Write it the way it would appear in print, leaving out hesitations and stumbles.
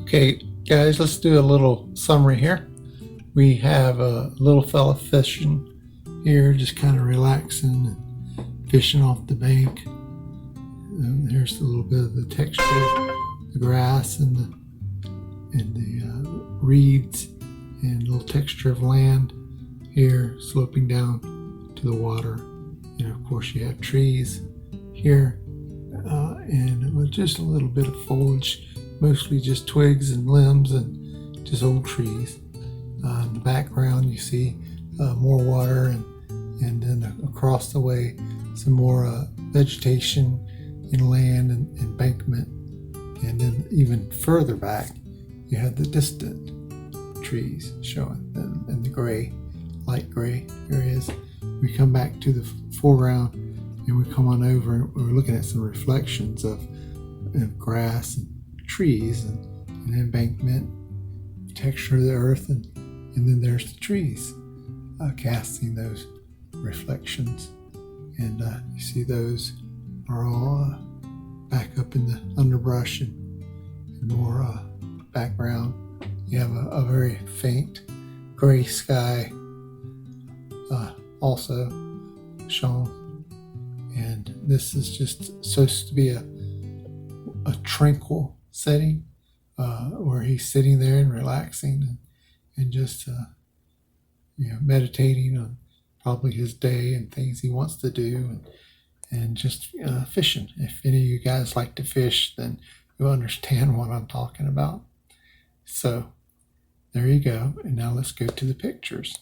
Okay, guys, let's do a little summary here. We have a little fella fishing here, just kind of relaxing and fishing off the bank. And here's a little bit of the texture, the grass and the reeds, and a little texture of land here sloping down to the water. And of course you have trees here, and with just a little bit of foliage, mostly just twigs and limbs and just old trees. In the background you see more water, and then across the way some more vegetation in land and embankment, and then even further back you have the distant trees showing, and the gray, light gray areas. We come back to the foreground and we come on over and we're looking at some reflections of grass and trees and embankment, texture of the earth, and then there's the trees casting those reflections. And you see those are all back up in the underbrush and more background. You have a very faint gray sky also shown, and this is just supposed to be a tranquil setting where he's sitting there and relaxing and just meditating on probably his day and things he wants to do, and just fishing. If any of you guys like to fish, then you'll understand what I'm talking about. So there you go, and now let's go to the pictures.